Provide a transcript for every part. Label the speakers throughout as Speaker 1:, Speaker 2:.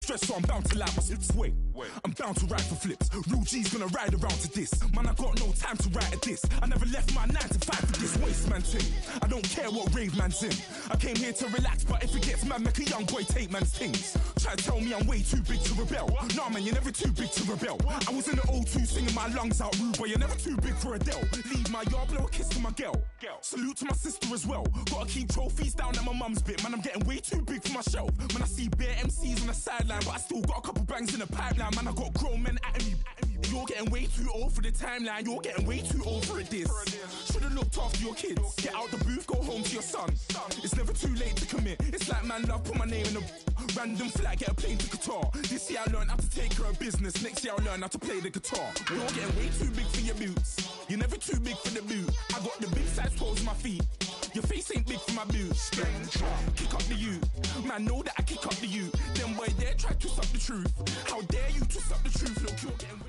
Speaker 1: stress, so I'm bound to like my hips. Wait, I'm down to ride for flips. Real G's gonna ride around to this. Man, I got no time to write at this. I never left my 9 to 5 for this waste man thing. I don't care what rave man's in. I came here to relax, but if it gets mad, make a young boy take man's things. Try to tell me I'm way too big to rebel. Nah, man, you're never too big to rebel. I was in the O2 singing my lungs out, rude, but you're never too big for Adele. Leave my yard, blow a kiss to my girl. Salute to my sister as well. Gotta keep trophies down at my mum's bit. Man, I'm getting way too big for my shelf. Man, I see bare MCs on the sideline, but I still got a couple bangs in the pipeline. Man, I got grown men at me. You're getting way too old for the timeline. You're getting way too old for a diss. Should've looked after your kids. Get out the booth, go home to your son. It's never too late to commit. It's like man love, put my name in a random flight, get a plane to Qatar. This year I learned how to take care of business. Next year I'll learn how to play the guitar. You're getting way too big for your boots. You're never too big for the boot. I got the big size toes on my feet. Your face ain't big for my boots. Kick up the you. Man, know that I kick up the you. Them boy there try to twist up the truth. How dare you twist up the truth? Look, you're getting way.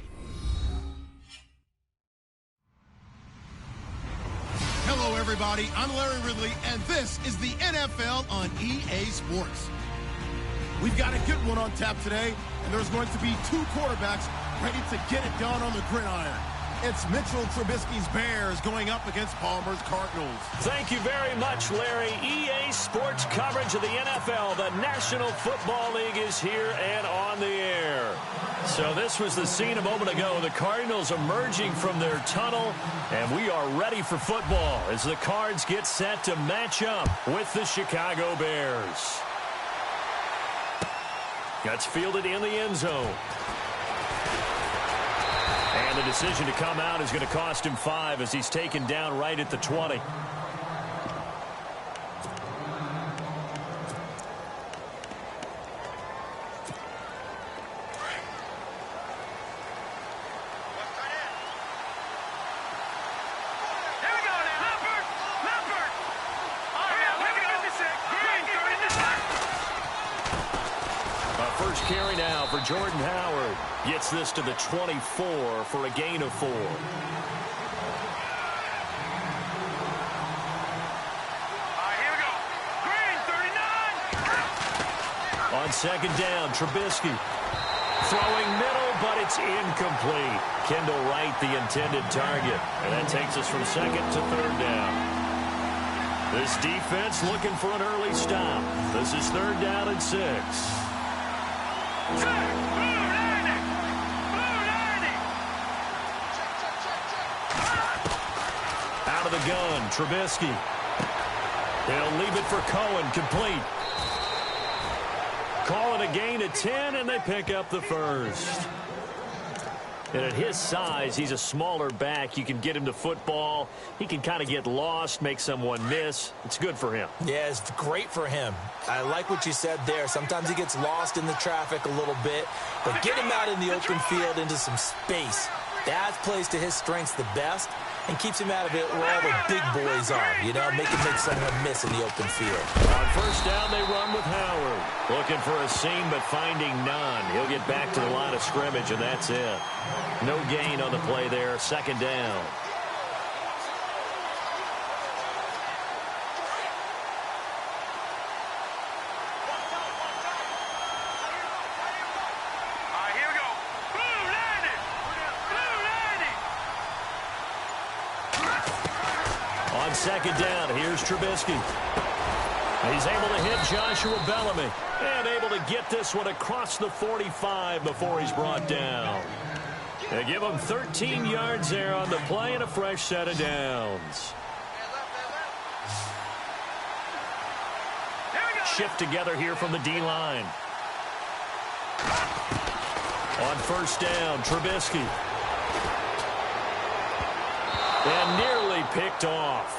Speaker 2: Hello, everybody. I'm Larry Ridley, and this is the NFL on EA Sports. We've got a good one on tap today, and there's going to be 2 quarterbacks ready to get it done on the gridiron. It's Mitchell Trubisky's Bears going up against Palmer's Cardinals.
Speaker 3: Thank you very much, Larry. EA Sports coverage of the NFL. The National Football League is here and on the air. So this was the scene a moment ago. The Cardinals emerging from their tunnel, and we are ready for football as the Cards get set to match up with the Chicago Bears. Gets fielded in the end zone. And the decision to come out is going to cost him 5 as he's taken down right at the 20. First carry now for Jordan Howard. Gets this to the 24 for a gain of 4.
Speaker 4: Here we go. Green, 39.
Speaker 3: On second down, Trubisky. Throwing middle, but it's incomplete. Kendall Wright, the intended target. And that takes us from second to third down. This defense looking for an early stop. This is 3rd down and 6. Out of the gun, Trubisky. They'll leave it for Cohen, complete. Calling a gain of 10, and they pick up the first. And at his size, he's a smaller back. You can get him to football. He can kind of get lost, make someone miss. It's good for him.
Speaker 5: Yeah, it's great for him. I like what you said there. Sometimes he gets lost in the traffic a little bit, but get him out in the open field into some space. That plays to his strengths the best and keeps him out of it where all the big boys are, you know, make someone miss in the open field.
Speaker 3: On first down, they run with Howard. Looking for a seam, but finding none. He'll get back to the line of scrimmage, and that's it. No gain on the play there. 2nd down. On second down, here's Trubisky. He's able to hit Joshua Bellamy and able to get this one across the 45 before he's brought down. They give him 13 yards there on the play and a fresh set of downs. Shift together here from the D-line. On first down, Trubisky. And nearly picked off.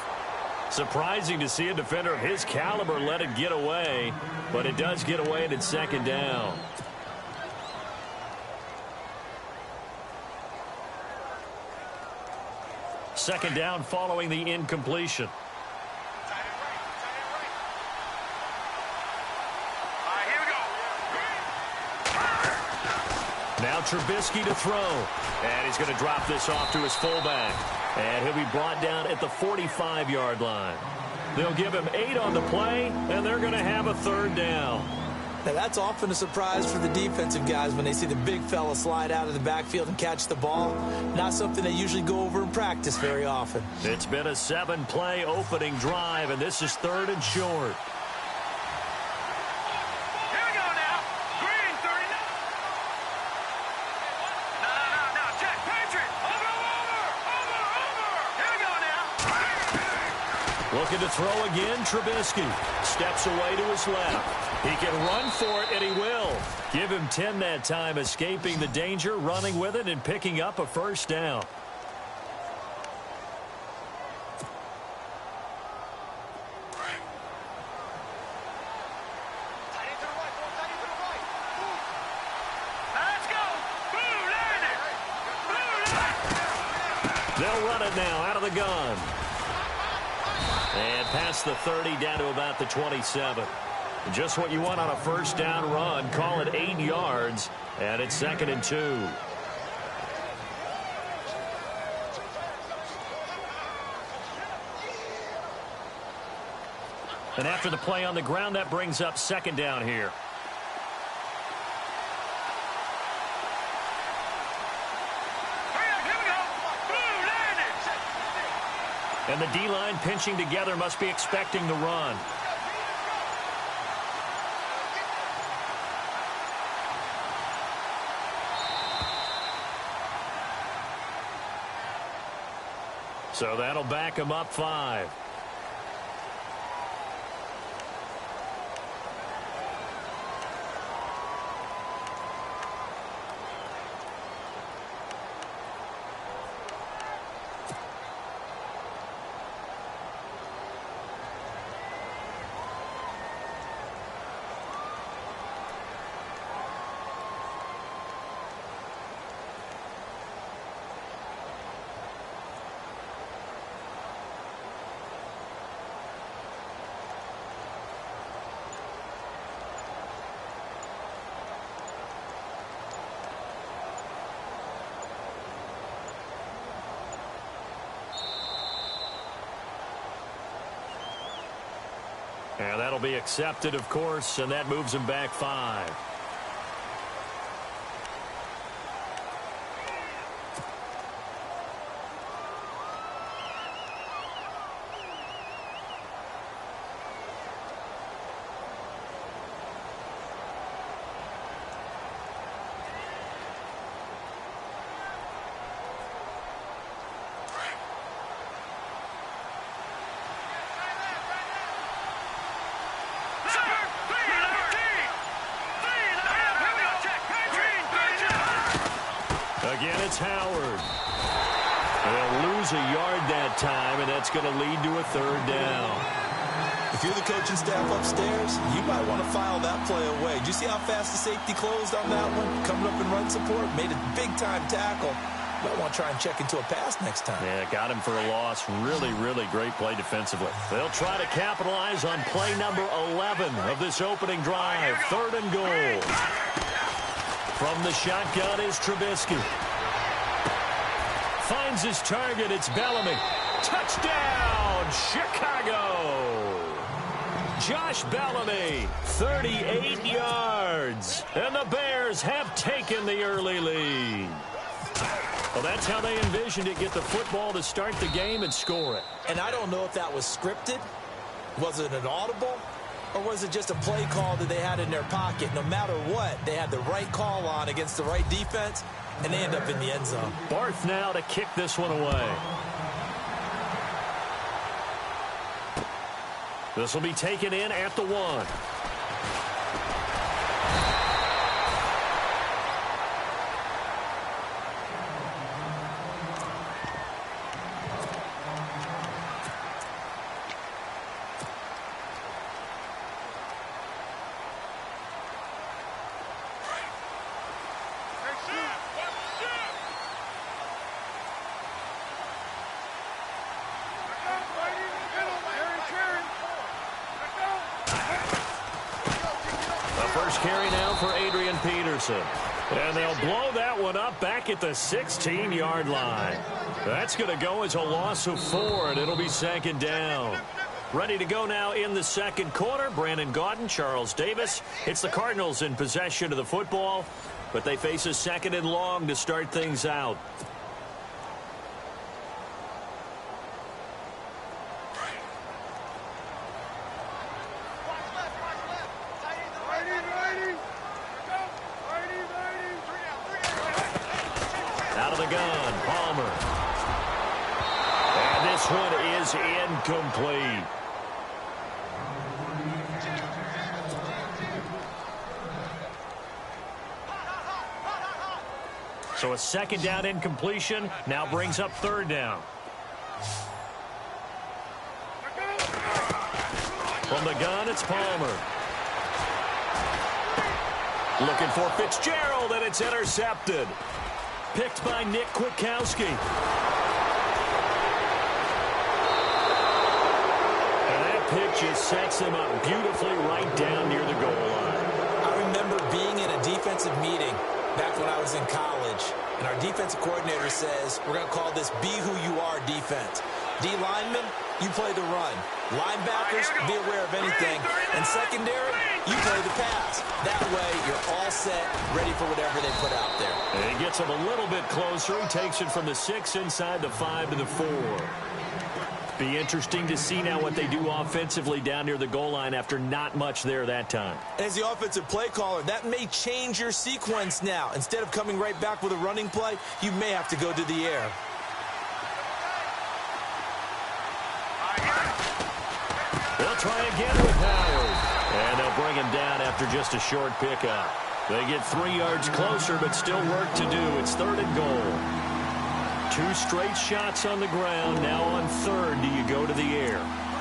Speaker 3: Surprising to see a defender of his caliber let it get away, but it does get away and it's 2nd down. Second down following the incompletion. Now Trubisky to throw. And he's going to drop this off to his fullback. And he'll be brought down at the 45-yard line. They'll give him 8 on the play, and they're going to have a 3rd down.
Speaker 5: Now, that's often a surprise for the defensive guys when they see the big fella slide out of the backfield and catch the ball. Not something they usually go over in practice very often.
Speaker 3: It's been a 7-play opening drive, and this is 3rd and short.
Speaker 4: Here we go now. Green, 39. No. Check. Patriot. Over. Here we go now.
Speaker 3: Looking to throw again, Trubisky. Steps away to his left. He can run for it, and he will. Give him 10 that time, escaping the danger, running with it, and picking up a first down.
Speaker 4: Let's go. Blue landed.
Speaker 3: They'll run it now out of the gun. And past the 30, down to about the 27. Just what you want on a first down run. Call it 8 yards, and it's 2nd and 2. And after the play on the ground, that brings up 2nd down here.
Speaker 4: Here we go. Blue landed.
Speaker 3: And the D-line pinching together must be expecting the run. So that'll back him up 5. And that'll be accepted, of course, and that moves him back 5. Again, it's Howard. They'll lose a yard that time, and that's going to lead to a 3rd down.
Speaker 5: If you're the coaching staff upstairs, you might want to file that play away. Did you see how fast the safety closed on that one? Coming up in run support, made a big-time tackle. Might want to try and check into a pass next time.
Speaker 3: Yeah, got him for a loss. Really, really great play defensively. They'll try to capitalize on play number 11 of this opening drive. 3rd and goal. From the shotgun is Trubisky. Finds his target. It's Bellamy. Touchdown, Chicago. Josh Bellamy, 38 yards. And the Bears have taken the early lead. Well, that's how they envisioned it. Get the football to start the game and score it.
Speaker 5: And I don't know if that was scripted. Was it an audible? Or was it just a play call that they had in their pocket? No matter what, they had the right call on against the right defense, and they end up in the end zone.
Speaker 3: Barth now to kick this one away. This will be taken in at the 1. And they'll blow that one up back at the 16-yard line. That's going to go as a loss of 4, and it'll be 2nd down. Ready to go now in the second quarter. Brandon Gaudin, Charles Davis. It's the Cardinals in possession of the football, but they face a second and long to start things out. Out of the gun, Palmer. And this one is incomplete. So a second down incompletion now brings up third down. From the gun, it's Palmer. Looking for Fitzgerald, and it's intercepted. Picked by Nick Kwiatkowski. And that pick just sets him up beautifully right down near the goal line.
Speaker 5: I remember being in a defensive meeting back when I was in college, and our defensive coordinator says, we're going to call this Be Who You Are defense. D linemen, you play the run. Linebackers, be aware of anything. And secondary, you play the pass. That way, you're all set, ready for whatever they put out there.
Speaker 3: And he gets him a little bit closer. He takes it from the 6 inside the 5 to the 4. Be interesting to see now what they do offensively down near the goal line after not much there that time.
Speaker 5: As the offensive play caller, that may change your sequence now. Instead of coming right back with a running play, you may have to go to the air.
Speaker 3: They'll try again with Howard. And they'll bring him down after just a short pickup. They get 3 yards closer, but still work to do. It's third and goal. 2 straight shots on the ground. Now on third, do you go to the air?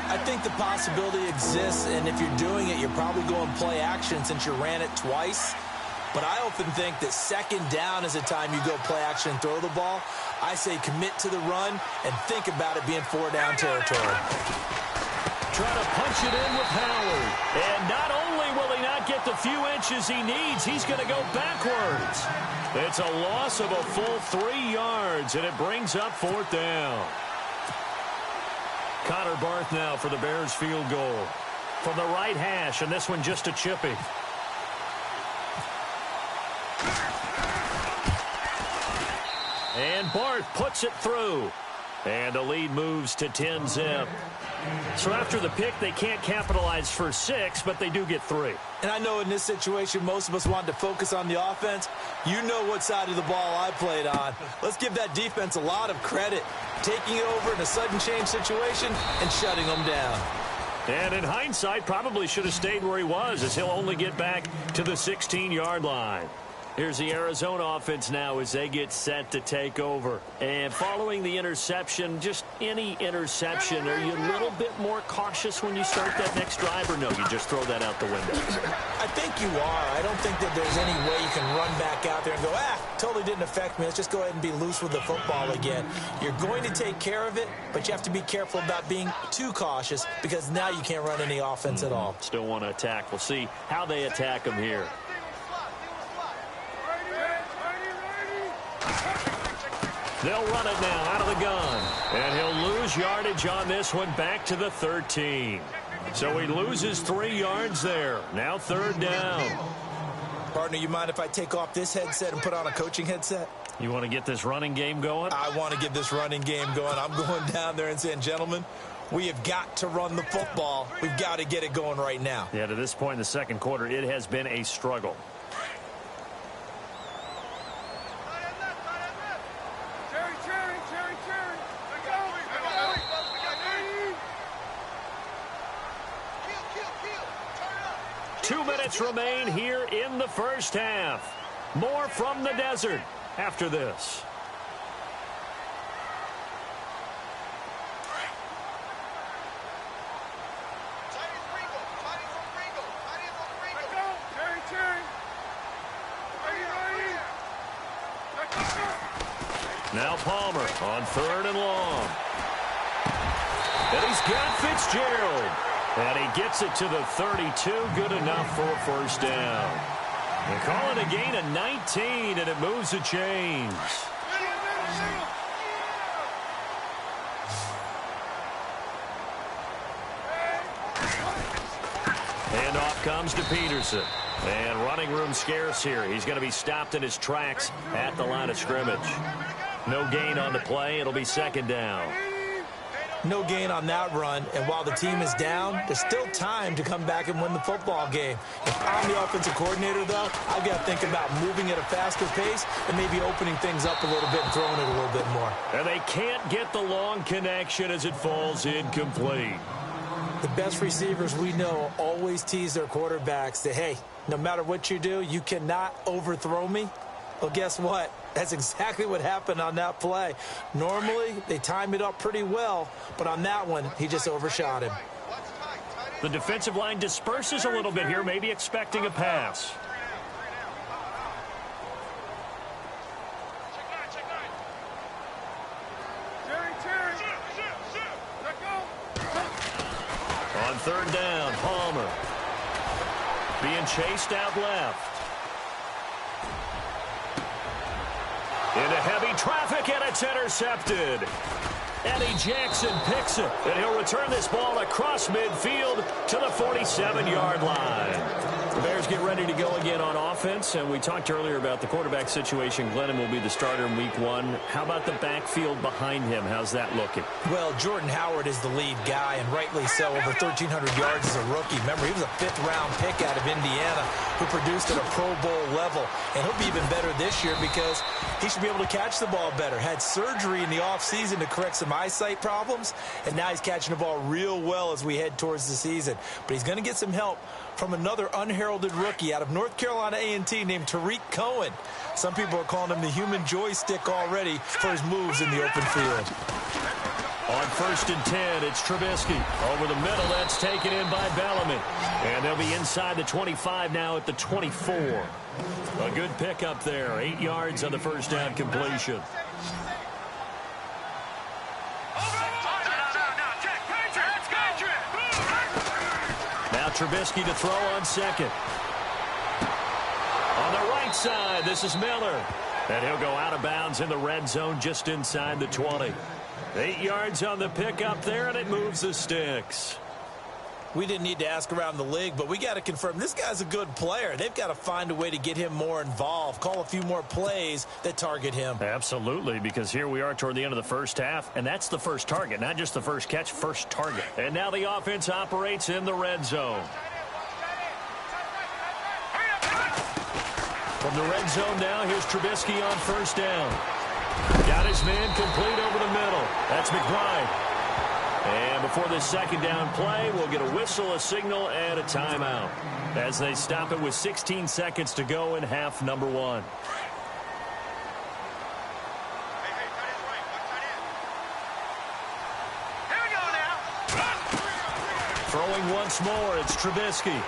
Speaker 5: I think the possibility exists, and if you're doing it, you're probably going play action since you ran it twice. But I often think that second down is a time you go play action and throw the ball. I say commit to the run and think about it being 4-down territory.
Speaker 3: Trying to punch it in with Howard. And not only will he not get the few inches he needs, he's going to go backwards. It's a loss of a full 3 yards, and it brings up 4th down. Connor Barth now for the Bears field goal. From the right hash, and this one just a chippy. And Barth puts it through. And the lead moves to 10-zip. So after the pick, they can't capitalize for 6, but they do get 3.
Speaker 5: And I know in this situation, most of us want to focus on the offense. You know what side of the ball I played on. Let's give that defense a lot of credit. Taking it over in a sudden change situation and shutting them down.
Speaker 3: And in hindsight, probably should have stayed where he was, as he'll only get back to the 16-yard line. Here's the Arizona offense now as they get set to take over. And following the interception, just any interception, are you a little bit more cautious when you start that next drive, or no, you just throw that out the window?
Speaker 5: I think you are. I don't think that there's any way you can run back out there and go, totally didn't affect me. Let's just go ahead and be loose with the football again. You're going to take care of it, but you have to be careful about being too cautious because now you can't run any offense at all.
Speaker 3: Still want to attack. We'll see how they attack them here. They'll run it now out of the gun. And he'll lose yardage on this one back to the 13. So he loses 3 yards there. Now 3rd down.
Speaker 5: Partner, you mind if I take off this headset and put on a coaching headset?
Speaker 3: You want to get this running game going?
Speaker 5: I want to get this running game going. I'm going down there and saying, gentlemen, we have got to run the football. We've got to get it going right now.
Speaker 3: Yeah, to this point in the second quarter, it has been a struggle. Remain here in the first half. More from the desert after this. Now Palmer on 3rd and long. And he's got Fitzgerald. And he gets it to the 32. Good enough for a 1st down. They call it a gain of 19, and it moves the chains. Handoff comes to Peterson. And running room scarce here. He's going to be stopped in his tracks at the line of scrimmage. No gain on the play. It'll be second down.
Speaker 5: No gain on that run, and while the team is down, there's still time to come back and win the football game. If I'm the offensive coordinator, though, I've got to think about moving at a faster pace and maybe opening things up a little bit and throwing it a little bit more.
Speaker 3: And they can't get the long connection as it falls incomplete.
Speaker 5: The best receivers we know always tease their quarterbacks that, hey, no matter what you do, you cannot overthrow me. Well, guess what? That's exactly what happened on that play. Normally, they time it up pretty well, but on that one, he just overshot him.
Speaker 3: The defensive line disperses a little bit here, maybe expecting a pass. On third down, Palmer being chased out left. Into heavy traffic, and it's intercepted. Eddie Jackson picks it, and he'll return this ball across midfield to the 47-yard line. The Bears get ready to go again on offense, and we talked earlier about the quarterback situation. Glennon will be the starter in week 1. How about the backfield behind him? How's that looking?
Speaker 5: Well, Jordan Howard is the lead guy, and rightly so, over 1,300 yards as a rookie. Remember, he was a 5th-round pick out of Indiana who produced at a Pro Bowl level, and he'll be even better this year because he should be able to catch the ball better. Had surgery in the offseason to correct some eyesight problems, and now he's catching the ball real well as we head towards the season. But he's going to get some help from another unheralded rookie out of North Carolina A&T named Tariq Cohen. Some people are calling him the human joystick already for his moves in the open field.
Speaker 3: On 1st and 10, it's Trubisky. Over the middle, that's taken in by Bellamy. And they'll be inside the 25 now at the 24. A good pickup there. 8 yards on the first down completion. Now Trubisky to throw on second. On the right side, this is Miller. And he'll go out of bounds in the red zone just inside the 20. 8 yards on the pickup there, and it moves the sticks.
Speaker 5: We didn't need to ask around the league, but we got to confirm this guy's a good player. They've got to find a way to get him more involved, call a few more plays that target him.
Speaker 3: Absolutely, because here we are toward the end of the first half, and that's the first target, not just the first catch, first target. And now the offense operates in the red zone. From the red zone now, here's Trubisky on first down. Got his man complete over the middle. That's McBride. And before this second down play, we'll get a whistle, a signal, and a timeout as they stop it with 16 seconds to go in half number 1. Throwing once more, it's Trubisky.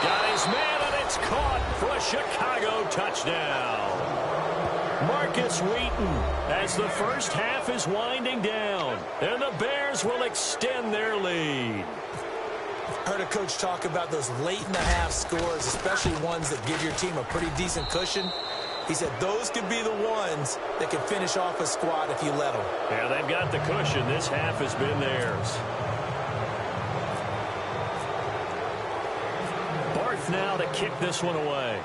Speaker 3: Got his man, and it's caught for a Chicago touchdown. Marcus Wheaton as the first half is winding down, and the Bears will extend their lead.
Speaker 5: Heard a coach talk about those late-in-the-half scores, especially ones that give your team a pretty decent cushion. He said those could be the ones that can finish off a squad if you let them.
Speaker 3: Yeah, they've got the cushion. This half has been theirs. Barth now to kick this one away.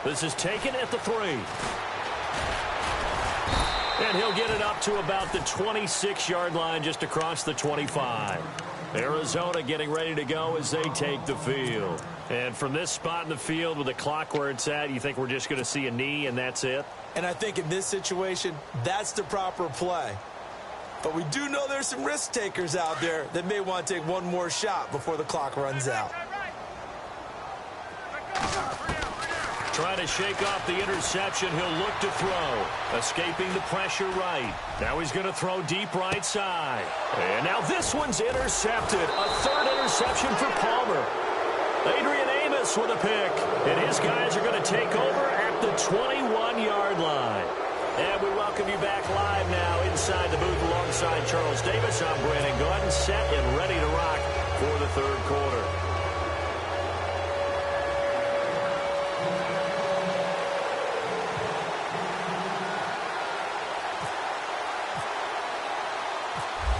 Speaker 3: This is taken at the 3. And he'll get it up to about the 26-yard line just across the 25. Arizona getting ready to go as they take the field. And from this spot in the field with the clock where it's at, you think we're just going to see a knee and that's it?
Speaker 5: And I think in this situation, that's the proper play. But we do know there's some risk takers out there that may want to take one more shot before the clock runs out.
Speaker 3: Trying to shake off the interception. He'll look to throw. Escaping the pressure right. Now he's going to throw deep right side. And now this one's intercepted. A third interception for Palmer. Adrian Amos with a pick. And his guys are going to take over at the 21-yard line. And we welcome you back live now inside the booth alongside Charles Davis. I'm Brandon Gordon, set and ready to rock for the third quarter.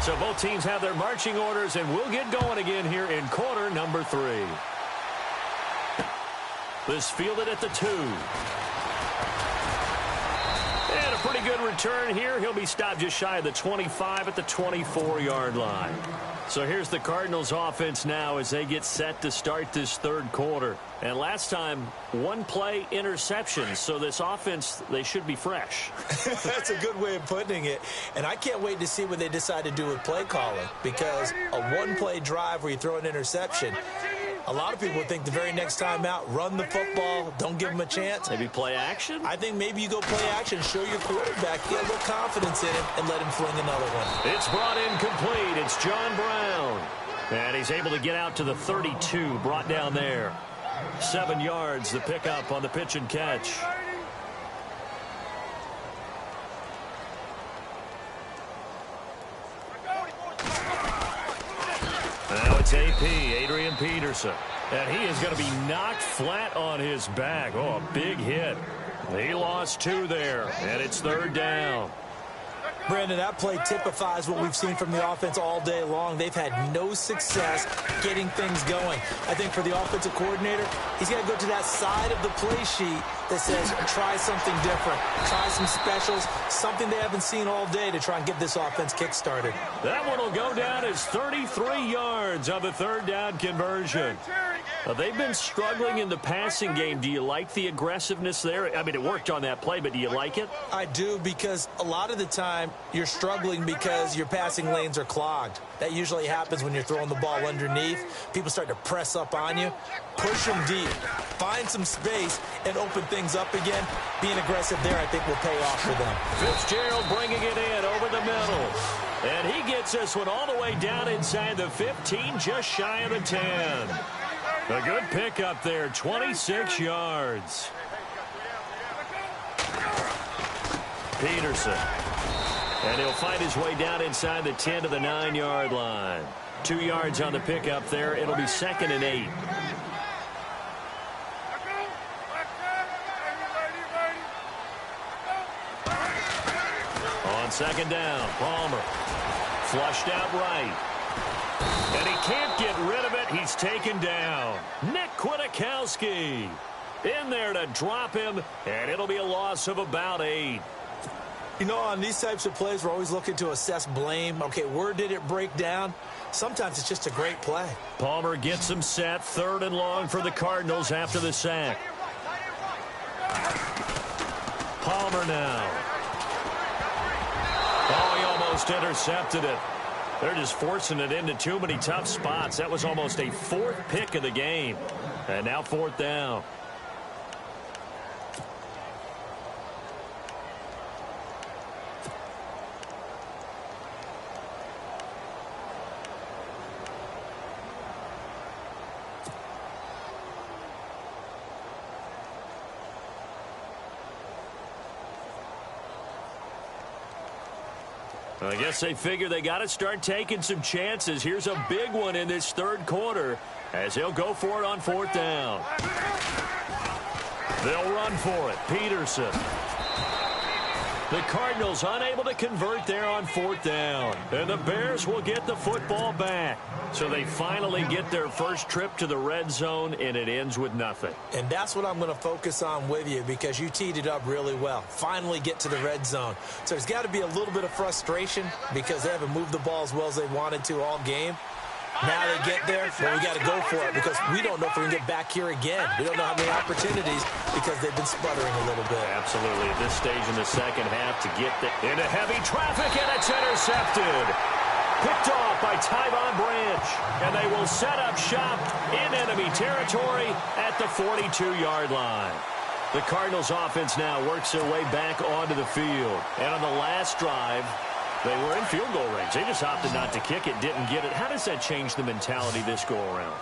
Speaker 3: So both teams have their marching orders, and we'll get going again here in quarter number 3. This fielded at the 2. And a pretty good return here. He'll be stopped just shy of the 25 at the 24-yard line. So here's the Cardinals offense now as they get set to start this third quarter. And last time, one-play interception. So this offense, they should be fresh.
Speaker 5: That's a good way of putting it. And I can't wait to see what they decide to do with play calling. Because a one-play drive where you throw an interception, a lot of people think the very next time out, run the football, don't give them a chance.
Speaker 3: Maybe play action?
Speaker 5: I think maybe you go play action, show your quarterback, get a little confidence in him, and let him fling another one.
Speaker 3: It's brought in complete. It's John Brown. And he's able to get out to the 32, brought down there. 7 yards, the pickup on the pitch and catch. Now it's AP, Adrian Peterson. And he is going to be knocked flat on his back. Oh, a big hit. He lost 2 there, and it's third down.
Speaker 5: Brandon, that play typifies what we've seen from the offense all day long. They've had no success getting things going. I think for the offensive coordinator, he's got to go to that side of the play sheet that says try something different, try some specials, something they haven't seen all day to try and get this offense kick-started.
Speaker 3: That one will go down as 33 yards on the third down conversion. They've been struggling in the passing game. Do you like the aggressiveness there? I mean, it worked on that play, but do you like it?
Speaker 5: I do, because a lot of the time you're struggling because your passing lanes are clogged. That usually happens when you're throwing the ball underneath. People start to press up on you. Push them deep. Find some space and open things up again. Being aggressive there, I think, will pay off for them.
Speaker 3: Fitzgerald bringing it in over the middle. And he gets this one all the way down inside the 15, just shy of the 10. A good pickup there, 26 yards. Peterson. And he'll find his way down inside the 10 to the 9-yard line. 2 yards on the pickup there. It'll be 2nd and 8. On 2nd down, Palmer. Flushed out right. And he can't get rid of it. He's taken down. Nick Kwiatkowski in there to drop him, and it'll be a loss of about 8.
Speaker 5: You know, on these types of plays, we're always looking to assess blame. Okay, where did it break down? Sometimes it's just a great play.
Speaker 3: Palmer gets him set. 3rd and long for the Cardinals after the sack. Palmer now. Oh, he almost intercepted it. They're just forcing it into too many tough spots. That was almost a 4th pick of the game. And now 4th down. I guess they figure they got to start taking some chances. Here's a big one in this third quarter as he'll go for it on 4th down. They'll run for it. Peterson. The Cardinals unable to convert there on 4th down. And the Bears will get the football back. So they finally get their first trip to the red zone, and it ends with nothing.
Speaker 5: And that's what I'm going to focus on with you, because you teed it up really well. Finally get to the red zone. So there's got to be a little bit of frustration because they haven't moved the ball as well as they wanted to all game. Now they get there, but we got to go for it because we don't know if we can get back here again. We don't know how many opportunities because they've been sputtering a little bit.
Speaker 3: Absolutely. At this stage in the second half to get into heavy traffic, and it's intercepted. Picked off by Tyvon Branch, and they will set up shop in enemy territory at the 42-yard line. The Cardinals offense now works their way back onto the field. And on the last drive, they were in field goal range. They just opted not to kick it, didn't get it. How does that change the mentality this go-around?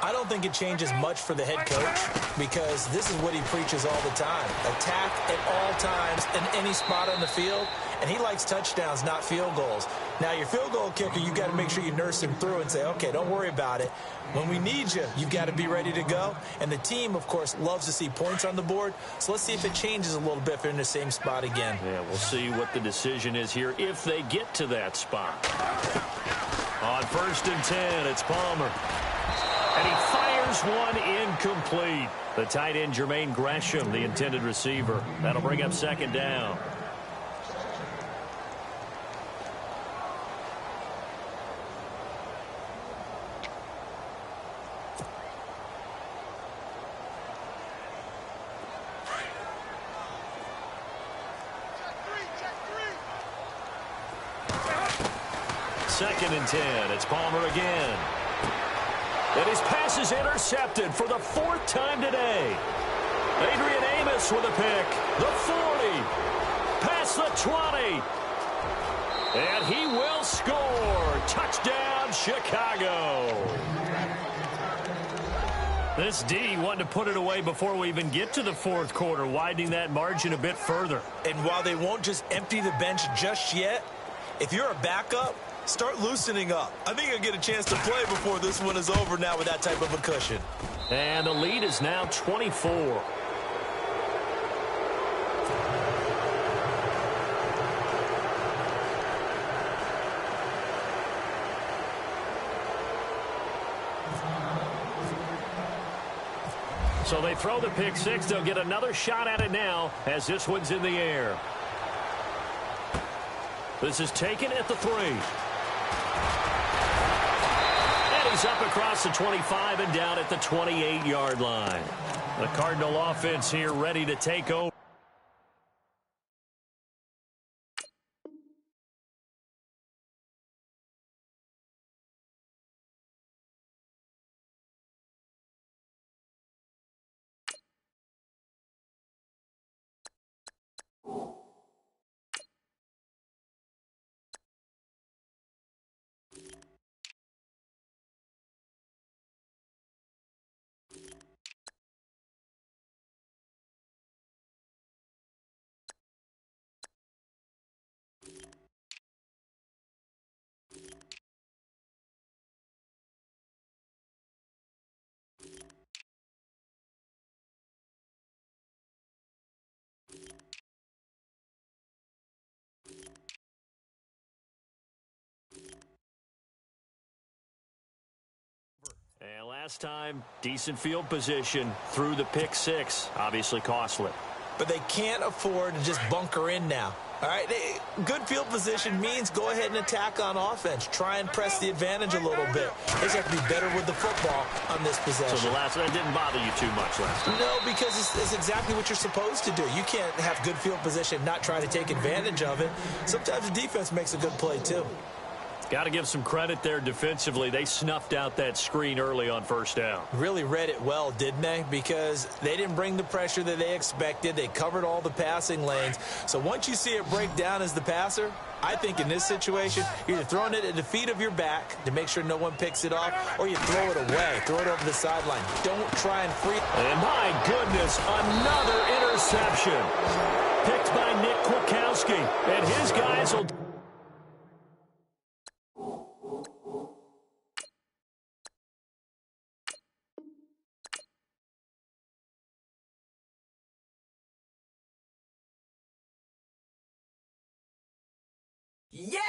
Speaker 5: I don't think it changes much for the head coach because this is what he preaches all the time. Attack at all times in any spot on the field, and he likes touchdowns, not field goals. Now, your field goal kicker, you've got to make sure you nurse him through and say, okay, don't worry about it. When we need you, you've got to be ready to go. And the team, of course, loves to see points on the board. So let's see if it changes a little bit if they're in the same spot again.
Speaker 3: Yeah, we'll see what the decision is here if they get to that spot. On 1st and 10, it's Palmer. And he fires one incomplete. The tight end, Jermaine Gresham, the intended receiver. That'll bring up 2nd down. Second and 10. It's Palmer again. And his pass is intercepted for the 4th time today. Adrian Amos with a pick. The 40. Past the 20. And he will score. Touchdown, Chicago. This D wanted to put it away before we even get to the 4th quarter, widening that margin a bit further.
Speaker 5: And while they won't just empty the bench just yet, if you're a backup, start loosening up. I think you'll get a chance to play before this one is over now with that type of a cushion.
Speaker 3: And the lead is now 24. So they throw the pick six. They'll get another shot at it now as this one's in the air. This is taken at the 3. And he's up across the 25 and down at the 28-yard line. The Cardinal offense here ready to take over. And last time, decent field position through the pick six. Obviously costly.
Speaker 5: But they can't afford to just bunker in now. All right, good field position means go ahead and attack on offense. Try and press the advantage a little bit. They just have to be better with the football on this possession.
Speaker 3: So the last one didn't bother you too much last time?
Speaker 5: No, because it's exactly what you're supposed to do. You can't have good field position, not try to take advantage of it. Sometimes the defense makes a good play, too.
Speaker 3: Got to give some credit there defensively. They snuffed out that screen early on first down.
Speaker 5: Really read it well, didn't they? Because they didn't bring the pressure that they expected. They covered all the passing lanes. So once you see it break down as the passer, I think in this situation, you're either throwing it at the feet of your back to make sure no one picks it off, or you throw it away. Throw it over the sideline. Don't try and free.
Speaker 3: And my goodness, another interception. Picked by Nick Kwiatkowski. And his guys will...
Speaker 5: Yeah!